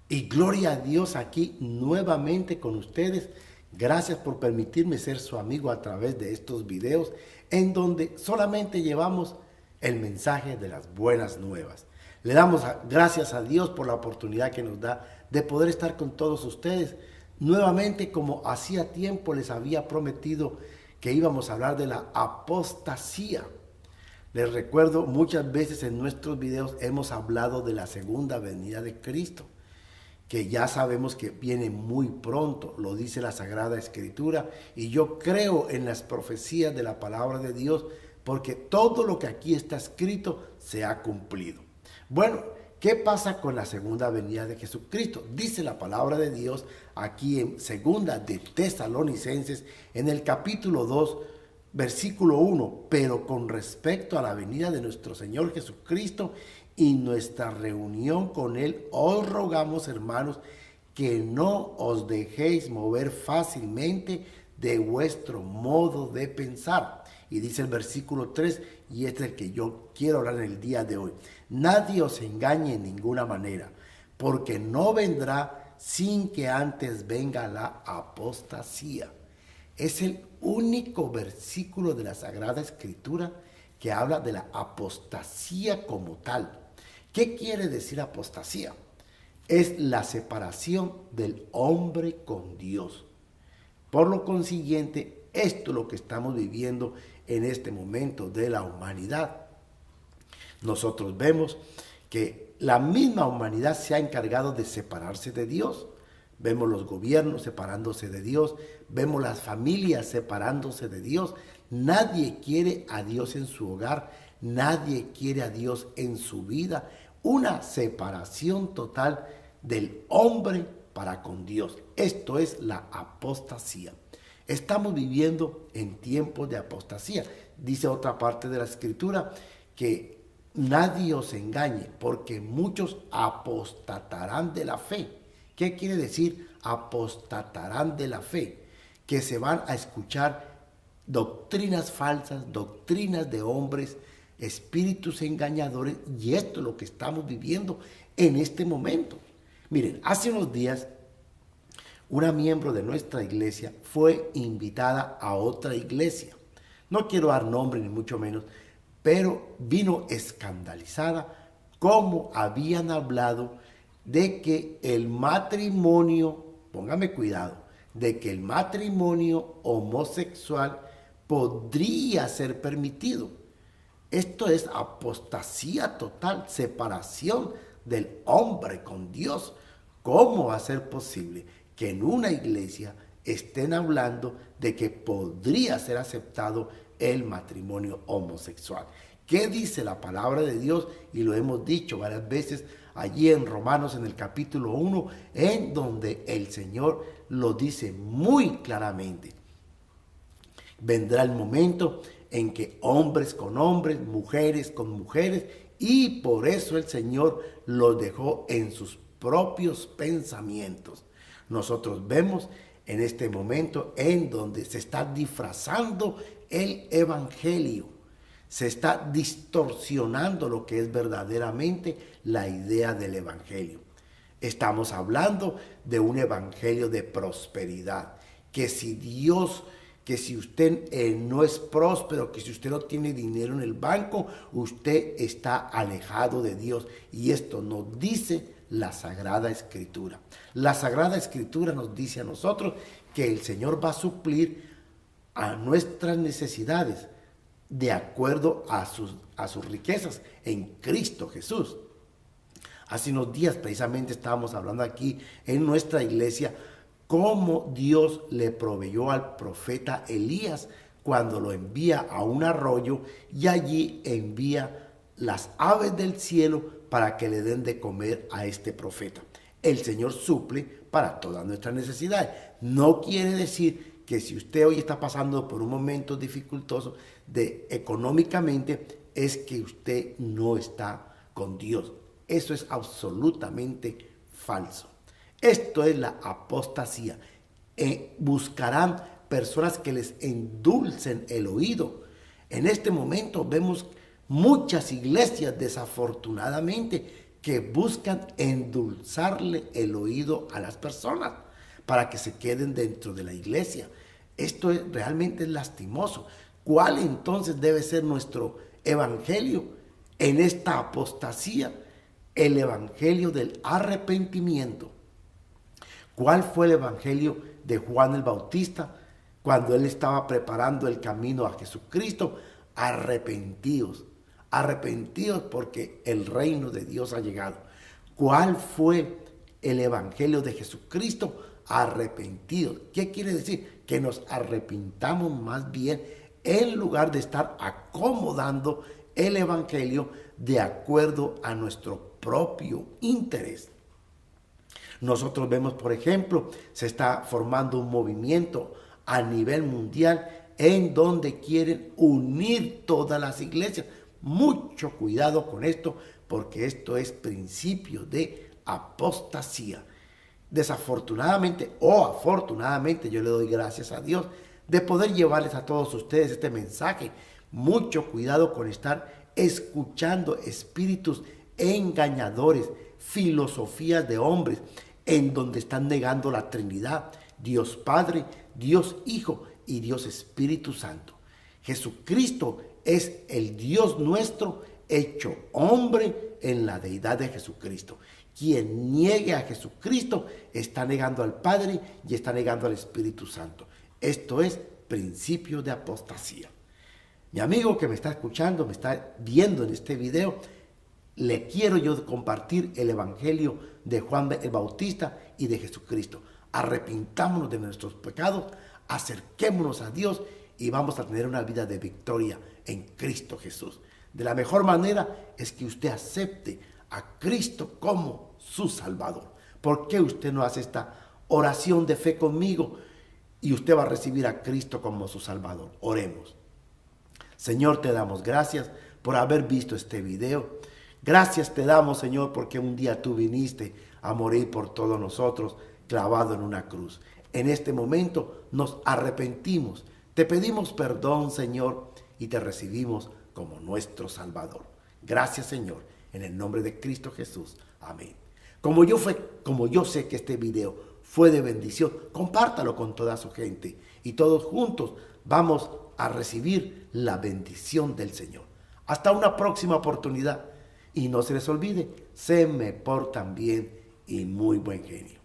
Y gloria a Dios aquí nuevamente con ustedes. Gracias por permitirme ser su amigo a través de estos videos en donde solamente llevamos el mensaje de las buenas nuevas. Le damos gracias a Dios por la oportunidad que nos da de poder estar con todos ustedes. Nuevamente, como hacía tiempo les había prometido que íbamos a hablar de la apostasía. Les recuerdo, muchas veces en nuestros videos hemos hablado de la segunda venida de Cristo, que ya sabemos que viene muy pronto, lo dice la Sagrada Escritura, y yo creo en las profecías de la palabra de Dios, porque todo lo que aquí está escrito se ha cumplido. Bueno, ¿qué pasa con la segunda venida de Jesucristo? Dice la palabra de Dios aquí en segunda de Tesalonicenses, en el capítulo 2, versículo 1, pero con respecto a la venida de nuestro Señor Jesucristo y nuestra reunión con Él, os rogamos, hermanos, que no os dejéis mover fácilmente de vuestro modo de pensar. Y dice el versículo 3, y este es el que yo quiero hablar en el día de hoy. Nadie os engañe en ninguna manera, porque no vendrá sin que antes venga la apostasía. Es el único versículo de la Sagrada Escritura que habla de la apostasía como tal. ¿Qué quiere decir apostasía? Es la separación del hombre con Dios. Por lo consiguiente, esto es lo que estamos viviendo en este momento de la humanidad. Nosotros vemos que la misma humanidad se ha encargado de separarse de Dios. Vemos los gobiernos separándose de Dios, vemos las familias separándose de Dios. Nadie quiere a Dios en su hogar, nadie quiere a Dios en su vida. Una separación total del hombre para con Dios. Esto es la apostasía. Estamos viviendo en tiempos de apostasía. Dice otra parte de la Escritura que nadie os engañe, porque muchos apostatarán de la fe. ¿Qué quiere decir apostatarán de la fe? Que se van a escuchar doctrinas falsas, doctrinas de hombres, espíritus engañadores, y esto es lo que estamos viviendo en este momento. Miren, hace unos días una miembro de nuestra iglesia fue invitada a otra iglesia. No quiero dar nombre ni mucho menos, pero vino escandalizada cómo habían hablado de que el matrimonio, póngame cuidado, de que el matrimonio homosexual podría ser permitido. Esto es apostasía total, separación del hombre con Dios. ¿Cómo va a ser posible que en una iglesia estén hablando de que podría ser aceptado el matrimonio homosexual? ¿Qué dice la palabra de Dios? Y lo hemos dicho varias veces allí en Romanos en el capítulo 1, en donde el Señor lo dice muy claramente. Vendrá el momento en que hombres con hombres, mujeres con mujeres, y por eso el Señor los dejó en sus propios pensamientos. Nosotros vemos en este momento en donde se está disfrazando el evangelio. Se está distorsionando lo que es verdaderamente la idea del evangelio. Estamos hablando de un evangelio de prosperidad, que si Dios, que si usted no es próspero, que si usted no tiene dinero en el banco, usted está alejado de Dios. Y esto nos dice la Sagrada Escritura. La Sagrada Escritura nos dice a nosotros que el Señor va a suplir a nuestras necesidades de acuerdo a sus riquezas en Cristo Jesús. Hace unos días precisamente estábamos hablando aquí en nuestra iglesia cómo Dios le proveyó al profeta Elías cuando lo envía a un arroyo y allí envía las aves del cielo para que le den de comer a este profeta. El Señor suple para todas nuestras necesidades. No quiere decir que si usted hoy está pasando por un momento dificultoso económicamente, es que usted no está con Dios. Eso es absolutamente falso. Esto es la apostasía. Buscarán personas que les endulcen el oído. En este momento vemos muchas iglesias, desafortunadamente, que buscan endulzarle el oído a las personas para que se queden dentro de la iglesia. Esto realmente es lastimoso. ¿Cuál entonces debe ser nuestro evangelio en esta apostasía? El evangelio del arrepentimiento. ¿Cuál fue el evangelio de Juan el Bautista cuando él estaba preparando el camino a Jesucristo? Arrepentidos, arrepentidos porque el reino de Dios ha llegado. ¿Cuál fue el evangelio de Jesucristo? Arrepentidos. ¿Qué quiere decir? Que nos arrepintamos más bien en lugar de estar acomodando el evangelio de acuerdo a nuestro propio interés. Nosotros vemos, por ejemplo, se está formando un movimiento a nivel mundial en donde quieren unir todas las iglesias. Mucho cuidado con esto, porque esto es principio de apostasía. Desafortunadamente o afortunadamente, yo le doy gracias a Dios de poder llevarles a todos ustedes este mensaje. Mucho cuidado con estar escuchando espíritus engañadores, filosofías de hombres, en donde están negando la Trinidad, Dios Padre, Dios Hijo y Dios Espíritu Santo. Jesucristo es el Dios nuestro hecho hombre en la deidad de Jesucristo. Quien niegue a Jesucristo está negando al Padre y está negando al Espíritu Santo. Esto es principio de apostasía. Mi amigo que me está escuchando, me está viendo en este video, le quiero yo compartir el evangelio de Juan el Bautista y de Jesucristo. Arrepintámonos de nuestros pecados, acerquémonos a Dios y vamos a tener una vida de victoria en Cristo Jesús. De la mejor manera es que usted acepte a Cristo como su Salvador. ¿Por qué usted no hace esta oración de fe conmigo? Y usted va a recibir a Cristo como su Salvador. Oremos. Señor, te damos gracias por haber visto este video. Gracias te damos, Señor, porque un día tú viniste a morir por todos nosotros, clavado en una cruz. En este momento nos arrepentimos. Te pedimos perdón, Señor, y te recibimos como nuestro Salvador. Gracias, Señor, en el nombre de Cristo Jesús. Amén. Como yo sé que este video fue de bendición, compártalo con toda su gente y todos juntos vamos a recibir la bendición del Señor. Hasta una próxima oportunidad y no se les olvide, se me portan bien y muy buen genio.